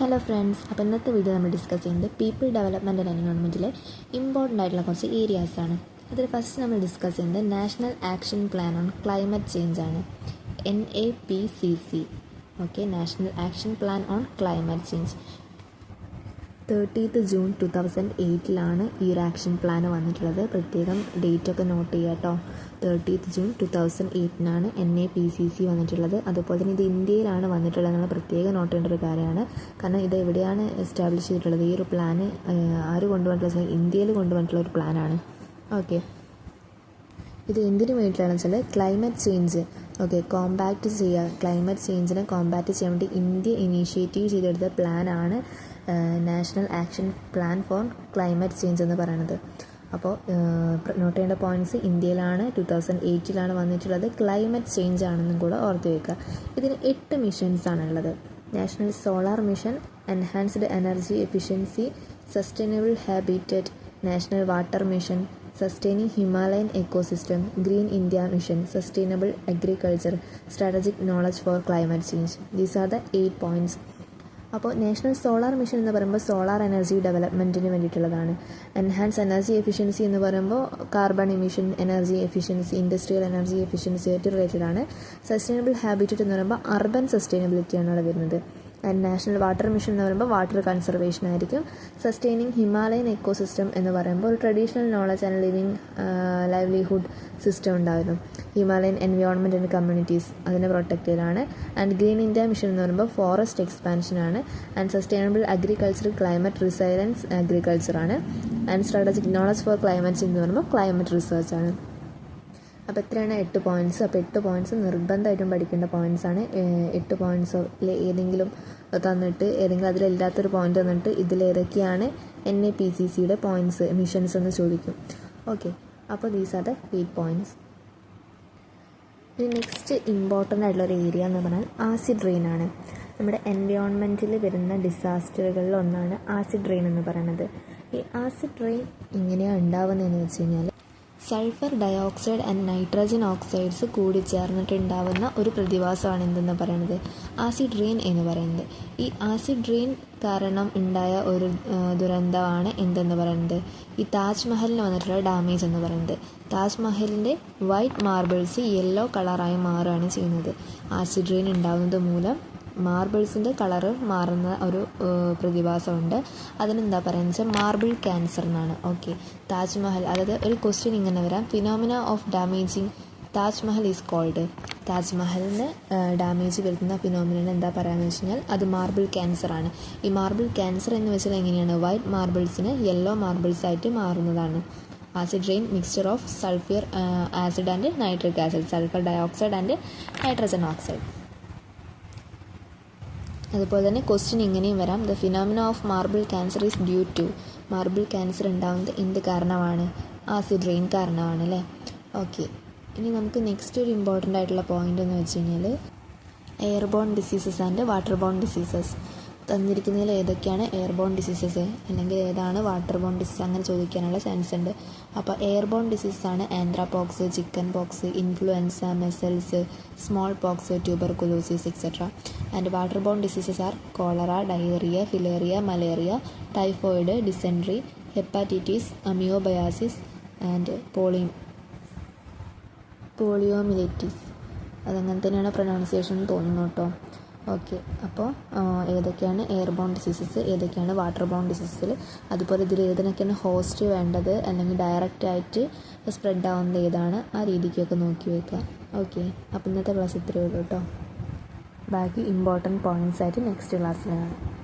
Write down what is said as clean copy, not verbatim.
Hello friends, അപ്പോൾ ഇന്നത്തെ video നമ്മൾ ഡിസ്കസ് ചെയ്യുന്നത് പീപ്പിൾ ഡെവലപ്മെൻറ്റ് ആൻഡ് എൻവയോൺമെൻറ്റിലെ ഇമ്പോർട്ടൻ്റ് ആയിട്ടുള്ള കുറച്ച് ഏരിയാസാണ്. അതിൽ ഫസ്റ്റ് നമ്മൾ ഡിസ്കസ് ചെയ്യുന്നത് national action plan on climate change ആണ്, NAPCC. Okay, national action plan on climate change 30th June 2008 ഈ ഒരു ആക്ഷൻ പ്ലാൻ വന്നിട്ടുള്ളത്. പ്രത്യേകം ഡേറ്റൊക്കെ നോട്ട് ചെയ്യുക കേട്ടോ. 30th June 2008 NAPCC വന്നിട്ടുള്ളത്. അതുപോലെ തന്നെ ഇത് ഇന്ത്യയിലാണ് വന്നിട്ടുള്ളത് എന്നുള്ള പ്രത്യേകം നോട്ട് ചെയ്യേണ്ട ഒരു കാര്യമാണ്. കാരണം ഇത് എവിടെയാണ് എസ്റ്റാബ്ലിഷ് ചെയ്തിട്ടുള്ളത്, ഈ ഒരു പ്ലാന് ആര് കൊണ്ടുവന്നിട്ടുള്ള ഇന്ത്യയിൽ കൊണ്ടുവന്നിട്ടുള്ള ഒരു പ്ലാനാണ്. ഓക്കെ, ഇത് എന്തിനു വേണ്ടിയിട്ടാണെന്ന് വെച്ചാൽ ക്ലൈമറ്റ് ചേഞ്ച് കോമ്പാക്റ്റ് ചെയ്യുക, ക്ലൈമറ്റ് ചേഞ്ചിനെ കോമ്പാക്റ്റ് ചെയ്യാൻ വേണ്ടി ഇന്ത്യ ഇനീഷ്യേറ്റീവ് ചെയ്തെടുത്ത പ്ലാനാണ് national action plan for climate change എന്ന് പറയുന്നത്. അപ്പോൾ നോട്ട് ചെയ്യേണ്ട പോയിൻറ്റ്സ്, ഇന്ത്യയിലാണ് 2008 വന്നിട്ടുള്ളത്, ക്ലൈമറ്റ് ചേഞ്ച് ആണെന്നും കൂടെ ഓർത്ത് വയ്ക്കുക. ഇതിന് 8 മിഷൻസ് ആണുള്ളത്. National solar mission, enhanced energy efficiency, sustainable habitat, national water mission, sustaining Himalayan ecosystem, green India mission, sustainable agriculture, strategic knowledge for climate change. These are the 8 points. അപ്പോൾ national solar mission എന്ന് പറയുമ്പോൾ solar energy ഡെവലപ്മെൻറ്റിന് വേണ്ടിയിട്ടുള്ളതാണ്. Enhance energy efficiency എന്ന് പറയുമ്പോൾ carbon emission energy efficiency, industrial energy efficiency ആയിട്ട് related ആണ്. Sustainable habitat എന്ന് പറയുമ്പോൾ അർബൻ സസ്റ്റൈനബിലിറ്റിയാണ് അവിടെ വരുന്നത്. ആൻഡ് നാഷണൽ വാട്ടർ മിഷൻ എന്ന് പറയുമ്പോൾ വാട്ടർ കൺസർവേഷൻ ആയിരിക്കും. സസ്റ്റൈനിങ് ഹിമാലയൻ എക്കോസിസ്റ്റം എന്ന് പറയുമ്പോൾ traditional knowledge and livelihood system ഉണ്ടായിരുന്നു. ഹിമാലയൻ എൻവയോൺമെൻറ്റ് ആൻഡ് കമ്മ്യൂണിറ്റീസ് അതിനെ പ്രൊട്ടക്ട് ചെയ്യലാണ്. ആൻഡ് ഗ്രീൻ ഇന്ത്യ മിഷൻ എന്ന് പറയുമ്പോൾ ഫോറസ്റ്റ് എക്സ്പാൻഷനാണ്. And sustainable agriculture, climate resilience അഗ്രികൾച്ചറാണ്. And strategic knowledge for climate എന്ന് പറയുമ്പോൾ ക്ലൈമറ്റ് റിസർച്ചാണ്. അപ്പോൾ എത്രയാണ് 8 പോയിൻറ്റ്സ്. അപ്പോൾ 8 പോയിൻറ്റ്സ് നിർബന്ധമായിട്ടും പഠിക്കേണ്ട പോയിൻറ്റ്സാണ്. 8 പോയിൻറ്റ്സിൽ ഏതെങ്കിലും തന്നിട്ട് ഏതെങ്കിലും അതിലില്ലാത്തൊരു പോയിൻ്റ് തന്നിട്ട് ഇതിലേതൊക്കെയാണ് NAPCCയുടെ പോയിൻറ്റ്സ് മിഷൻസ് എന്ന് ചോദിക്കും. ഓക്കെ, അപ്പോൾ ദീസ് ആർ ദ 8 പോയിൻറ്റ്സ്. ഇനി നെക്സ്റ്റ് ഇമ്പോർട്ടൻ്റ് ആയിട്ടുള്ളൊരു ഏരിയ എന്ന് പറഞ്ഞാൽ ആസിഡ് റെയിൻ ആണ്. നമ്മുടെ എൻവയോൺമെൻറ്റിൽ വരുന്ന ഡിസാസ്റ്ററുകളിൽ ഒന്നാണ് ആസിഡ് റെയിൻ എന്ന് പറയുന്നത്. ഈ ആസിഡ് റെയിൻ എങ്ങനെയാണ് ഉണ്ടാവുന്നതെന്ന് വെച്ച് കഴിഞ്ഞാൽ sulphur dioxide and nitrogen oxides കൂടിച്ചേർന്നിട്ടുണ്ടാവുന്ന ഒരു പ്രതിഭാസമാണ് എന്തെന്ന് പറയുന്നത് ആസിഡ് റെയിൻ എന്ന് പറയുന്നത്. ഈ ആസിഡ് റെയിൻ കാരണം ഉണ്ടായ ഒരു ദുരന്തമാണ് എന്തെന്ന് പറയുന്നത് ഈ താജ്മഹലിന് വന്നിട്ടുള്ള ഡാമേജ് എന്ന് പറയുന്നത്. താജ്മഹലിൻ്റെ വൈറ്റ് മാർബിൾസ് യെല്ലോ കളറായി മാറുകയാണ് ചെയ്യുന്നത്. ആസിഡ് റെയിൻ ഉണ്ടാകുന്നത് മൂലം മാർബിൾസിൻ്റെ കളറ് മാറുന്ന ഒരു പ്രതിഭാസമുണ്ട്. അതിനെന്താ പറയുന്നത് വെച്ചാൽ മാർബിൾ ക്യാൻസർ എന്നാണ്. ഓക്കെ, താജ്മഹൽ, അതായത് ഒരു ക്വസ്റ്റ്യൻ ഇങ്ങനെ വരാം, phenomena of damaging Taj Mahal is called. താജ്മഹലിന് ഡാമേജ് വരുത്തുന്ന ഫിനോമിന എന്താ പറയുകയെന്ന് വെച്ച് കഴിഞ്ഞാൽ അത് മാർബിൾ ക്യാൻസർ ആണ്. ഈ മാർബിൾ ക്യാൻസർ എന്ന് വെച്ചാൽ എങ്ങനെയാണ് വൈറ്റ് മാർബിൾസിന് യെല്ലോ മാർബിൾസ് ആയിട്ട് മാറുന്നതാണ്. Acid rain mixture of sulphuric acid and nitric acid, sulphur dioxide and nitrogen oxide. അതുപോലെ തന്നെ ക്വസ്റ്റ്യൻ ഇങ്ങനെയും വരാം, the phenomena of marble cancer is due to. Marble cancer ഉണ്ടാകുന്നത് എന്ത് കാരണമാണ്? ആസിഡ് റെയിൻ കാരണമാണ് അല്ലേ. ഓക്കെ, ഇനി നമുക്ക് നെക്സ്റ്റ് ഒരു ഇമ്പോർട്ടൻ്റ് ആയിട്ടുള്ള പോയിൻ്റ് എന്ന് വെച്ച് കഴിഞ്ഞാൽ airborne diseases and waterborne diseases. തന്നിരിക്കുന്നതിൽ ഏതൊക്കെയാണ് എയർബോൺ ഡിസീസസ് അല്ലെങ്കിൽ ഏതാണ് വാട്ടർ ബോൺ ഡിസീസ് അങ്ങനെ ചോദിക്കാനുള്ള ചാൻസ് ഉണ്ട്. അപ്പോൾ എയർബോൺ ഡിസീസസ് ആണ് anthrax, chickenpox, influenza, measles, smallpox, tuberculosis etcetera. And waterborne diseases are cholera, diarrhoea, filaria, malaria, typhoid, dysentery, hepatitis, amoebiasis and poliomyelitis. അതങ്ങനെ തന്നെയാണ് pronunciation തോന്നുന്നു കേട്ടോ. Okay, അപ്പോൾ ഏതൊക്കെയാണ് എയർബോൺ ഡിസീസസ്, ഏതൊക്കെയാണ് വാട്ടർ ബോൺ ഡിസീസസിൽ, അതുപോലെ ഇതിൽ ഏതിനൊക്കെയാണ് ഹോസ്റ്റ് വേണ്ടത് അല്ലെങ്കിൽ ഡയറക്റ്റായിട്ട് സ്പ്രെഡ് ആവുന്നത് ഏതാണ്, ആ രീതിക്കൊക്കെ നോക്കി വയ്ക്കുക. ഓക്കെ, അപ്പോൾ ഇന്നത്തെ ക്ലാസ് ഇത്രയേ ഉള്ളൂ കേട്ടോ. ബാക്കി ഇമ്പോർട്ടൻറ്റ് പോയിൻറ്റ്സ് ആയിട്ട് നെക്സ്റ്റ് ക്ലാസ്സിൽ കാണാം.